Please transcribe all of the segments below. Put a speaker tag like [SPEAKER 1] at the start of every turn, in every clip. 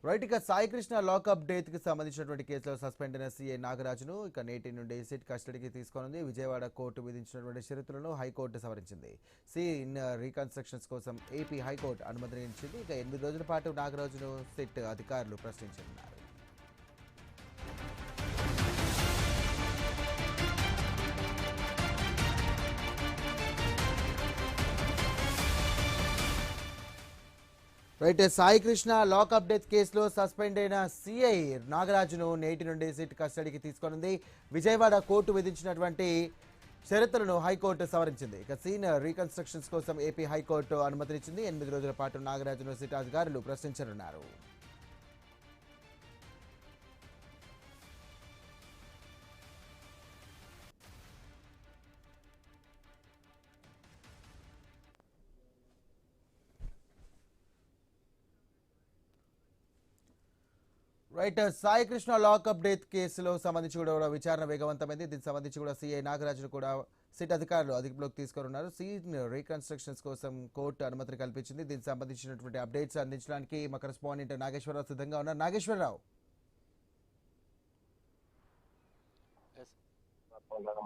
[SPEAKER 1] Right ఇక Sai Krishna lockup date కి సంబంధించినటువంటి కేసులో సస్పెండ్ అయిన సీఐ నాగరాజును ఇక నేటి నుండి సిట్ కస్టడీకి తీసుకోనుంది. విజయవాడ కోర్టు విధించినటువంటి షరతులను హైకోర్టు సవరించింది. సీన్ రీకన్స్ట్రక్షన్స్ కోసం ఏపీ హైకోర్టు అనుమతించింది. ఇక 8 రోజుల పాటు నాగరాజును సిట్ అధికారులు ప్రశ్నించనున్నారు. Right Sai Krishna lockup death కేసులో సస్పెండ్ అయిన సిఐ నాగరాజును నేటి నుండి సిట్ కస్టడీకి తీసుకోనుంది. విజయవాడ కోర్టు విధించినటువంటి షరతులను హైకోర్టు సవరించింది. ఇక సీన్ రీకన్స్ట్రక్షన్స్ కోసం ఏపీ హైకోర్టు అనుమతినిచ్చింది. 8 రోజుల పాటు నాగరాజును సిట్ అధికారులు ప్రశ్నించనున్నారు. Right Sai Krishna lockup death కేసులో సంబంధించి కూడా విచారణ వేగవంతమైంది. దీనికి సంబంధించి కూడా సీఐ నాగరాజును కూడా సిట్ అధికారులు అదుపులోకి తీసుకున్నారు. సీన్ రీకన్స్ట్రక్షన్స్ కోసం కోర్టు అనుమతిని కల్పించింది. దీనికి సంబంధించినటువంటి అప్డేట్స్ అందించడానికి మా కరెస్పాండెంట్ నాగేశ్వరరావు సిద్ధంగా ఉన్నారు. నాగేశ్వరరావు,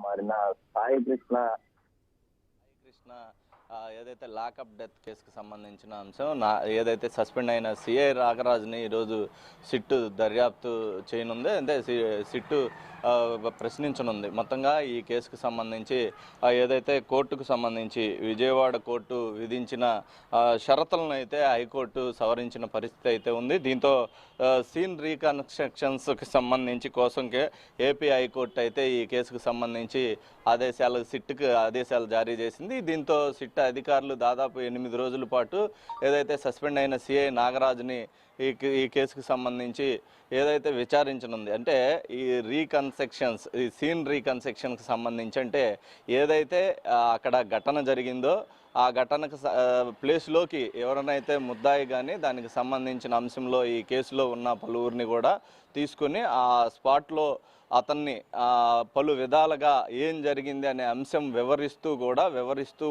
[SPEAKER 2] మారిన సాయి కృష్ణ
[SPEAKER 3] ఏదైతే లాకప్ డెత్ కేసుకు సంబంధించిన అంశం ఏదైతే సస్పెండ్ అయిన సిఐ నాగరాజుని ఈరోజు సిట్టు దర్యాప్తు చేయనుంది. అంటే సిట్టు ప్రశ్నించనుంది. మొత్తంగా ఈ కేసుకు సంబంధించి ఏదైతే కోర్టుకు సంబంధించి విజయవాడ కోర్టు విధించిన షరతులను అయితే హైకోర్టు సవరించిన పరిస్థితి అయితే ఉంది. దీంతో సీన్ రీకన్స్ట్రక్షన్స్కి సంబంధించి కోసంకే ఏపీ హైకోర్టు అయితే ఈ కేసుకు సంబంధించి సిట్కి ఆదేశాలు జారీ చేసింది. దీంతో సిట్ అధికారులు దాదాపు 8 రోజుల పాటు ఏదైతే సస్పెండ్ అయిన సిఐ నాగరాజుని ఈ కేసుకు సంబంధించి ఏదైతే విచారించనుంది. అంటే ఈ సీన్ రీకన్స్ట్రక్షన్కి సంబంధించి అంటే ఏదైతే అక్కడ ఘటన జరిగిందో ఆ ఘటనకు ప్లేస్లోకి ఎవరినైతే ముద్దాయి కానీ దానికి సంబంధించిన అంశంలో ఈ కేసులో ఉన్న పలువురిని కూడా తీసుకుని ఆ స్పాట్లో అతన్ని పలు విధాలుగా ఏం జరిగింది అనే అంశం వివరిస్తూ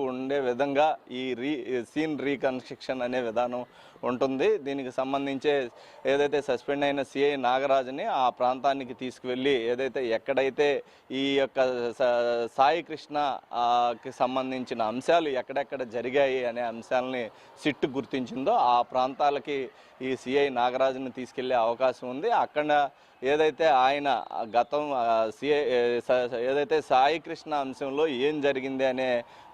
[SPEAKER 3] ఉండే విధంగా ఈ సీన్ రీకన్స్ట్రక్షన్ అనే విధానం ఉంటుంది. దీనికి సంబంధించే ఏదైతే సస్పెండ్ అయిన సిఐ నాగరాజుని ఆ ప్రాంతానికి తీసుకువెళ్ళి ఎక్కడైతే ఈ యొక్క సాయి కృష్ణకి సంబంధించిన అంశాలు ఎక్కడెక్కడ జరిగాయి అనే అంశాలని సిట్టు గుర్తించిందో ఆ ప్రాంతాలకి ఈ సిఐ నాగరాజుని తీసుకెళ్లే అవకాశం ఉంది. అక్కడ ఏదైతే ఆయన గతం ఏదైతే సాయి కృష్ణ అంశంలో ఏం జరిగింది అనే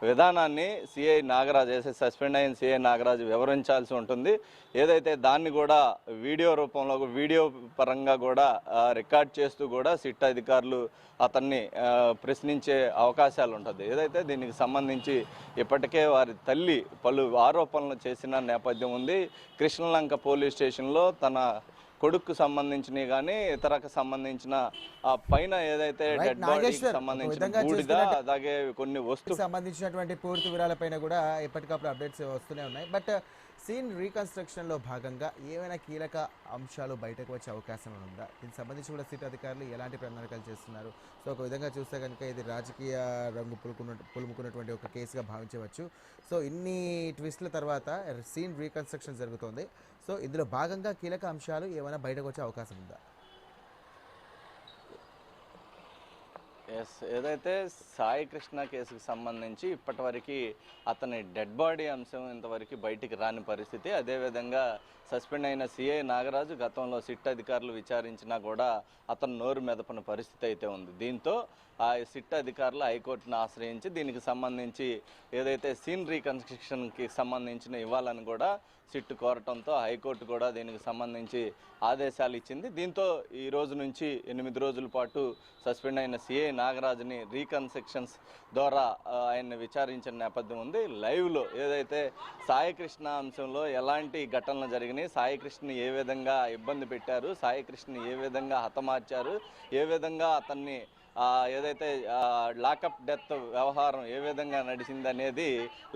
[SPEAKER 3] విధానాన్ని సిఐ నాగరాజు సస్పెండ్ అయిన సిఐ నాగరాజు వివరించాల్సి ఉంటుంది. ఏదైతే దాన్ని కూడా వీడియో పరంగా కూడా రికార్డ్ చేస్తూ కూడా సిట్ అధికారులు అతన్ని ప్రశ్నించే అవకాశాలు ఉంటుంది. దీనికి సంబంధించి ఇప్పటికే వారి తల్లి పలు ఆరోపణలు చేసిన నేపథ్యం ఉంది. కృష్ణలంక పోలీస్ స్టేషన్లో తన కొడుకు సంబంధించినవి కానీ ఇతరకు సంబంధించిన పైన ఏదైతే డెడ్ బాడీకి సంబంధించిన బూడిద అలాగే కొన్ని వస్తువులకు
[SPEAKER 1] సంబంధించినటువంటి పూర్తి వివరాలపైన కూడా ఎప్పటికప్పుడు అప్డేట్స్ వస్తూనే ఉన్నాయి. బట్ సీన్ రీకన్స్ట్రక్షన్లో భాగంగా ఏమైనా కీలక అంశాలు బయటకు వచ్చే అవకాశం ఉందా? దీనికి సంబంధించి కూడా సిట్ అధికారులు ఎలాంటి ప్రణాళికలు చేస్తున్నారు? సో ఒక విధంగా చూస్తే కనుక ఇది రాజకీయ రంగు పులుముకున్నటువంటి ఒక కేసుగా భావించవచ్చు. సో ఇన్ని ట్విస్ట్ల తర్వాత సీన్ రీకన్స్ట్రక్షన్ జరుగుతోంది. సో ఇందులో భాగంగా కీలక అంశాలు ఏమైనా బయటకు వచ్చే అవకాశం ఉందా?
[SPEAKER 3] ఏదైతే సాయి కృష్ణ కేసుకు సంబంధించి ఇప్పటివరకు అతని డెడ్ బాడీ అంశం ఇంతవరకు బయటికి రాని పరిస్థితి. అదేవిధంగా సస్పెండ్ అయిన సిఐ నాగరాజు గతంలో సిట్ అధికారులు విచారించినా కూడా అతను నోరు మెదపని పరిస్థితి అయితే ఉంది. దీంతో ఆ సిట్ అధికారులు హైకోర్టును ఆశ్రయించి దీనికి సంబంధించి ఏదైతే సీన్ రీకన్స్ట్రక్షన్కి సంబంధించిన ఇవ్వాలని కూడా సిట్ కోరటంతో హైకోర్టు కూడా దీనికి సంబంధించి ఆదేశాలు ఇచ్చింది. దీంతో ఈ రోజు నుంచి 8 రోజుల పాటు సస్పెండ్ అయిన సిఐ నాగరాజుని రీకన్స్ట్రక్షన్స్ ద్వారా ఆయన్ని విచారించిన నేపథ్యం ఉంది. లైవ్లో ఏదైతే సాయి కృష్ణ అంశంలో ఎలాంటి ఘటనలు జరిగినాయి, సాయి కృష్ణని ఏ విధంగా ఇబ్బంది పెట్టారు, సాయి కృష్ణని ఏ విధంగా హతమార్చారు, ఏ విధంగా అతన్ని ఏదైతే లాకప్ డెత్ వ్యవహారం ఏ విధంగా నడిచింది అనేది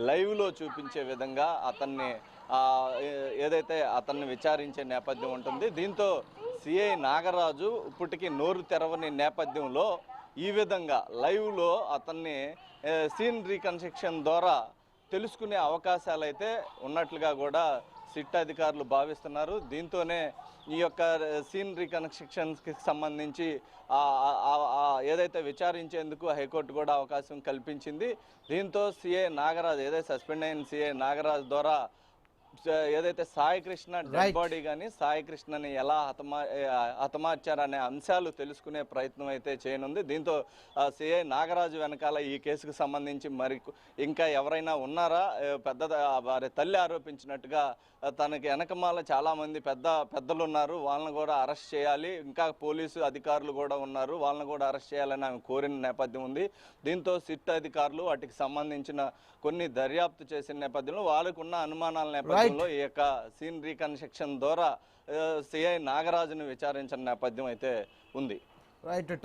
[SPEAKER 3] లైవ్లో చూపించే విధంగా అతన్ని విచారించే నేపథ్యం ఉంటుంది. దీంతో సిఐ నాగరాజు ఇప్పటికీ నోరు తెరవని నేపథ్యంలో ఈ విధంగా లైవ్లో అతన్ని సీన్ రీకన్స్ట్రక్షన్ ద్వారా తెలుసుకునే అవకాశాలు అయితే ఉన్నట్లుగా కూడా సిట్ అధికారులు భావిస్తున్నారు. దీంతోనే ఈ యొక్క సీన్ రీకన్స్ట్రక్షన్స్కి సంబంధించి ఏదైతే విచారించేందుకు హైకోర్టు కూడా అవకాశం కల్పించింది. దీంతో సిఐ నాగరాజ్, ఏదైతే సస్పెండ్ అయిన సిఐ నాగరాజ్ ద్వారా ఏదైతే సాయి కృష్ణ డెడ్ బాడీ కానీ సాయి కృష్ణని ఎలా హతమార్చారనే అంశాలు తెలుసుకునే ప్రయత్నం అయితే చేయనుంది. దీంతో సిఐ నాగరాజు వెనకాల ఈ కేసుకు సంబంధించి మరి ఇంకా ఎవరైనా ఉన్నారా, వారి తల్లి ఆరోపించినట్టుగా తనకి వెనకమాల చాలామంది పెద్దలు ఉన్నారు, వాళ్ళని కూడా అరెస్ట్ చేయాలి, ఇంకా పోలీసు అధికారులు కూడా ఉన్నారు, వాళ్ళని కూడా అరెస్ట్ చేయాలని ఆమె కోరిన నేపథ్యం ఉంది. దీంతో సిట్ అధికారులు వాటికి సంబంధించిన కొన్ని దర్యాప్తు చేసిన నేపథ్యంలో వాళ్ళకున్న అనుమానాల నేపథ్యంలో ఈ యొక్క సీన్ రీకన్స్ట్రక్షన్ ద్వారా సిఐ నాగరాజును విచారించిన నేపథ్యం అయితే ఉంది.
[SPEAKER 1] రైట్.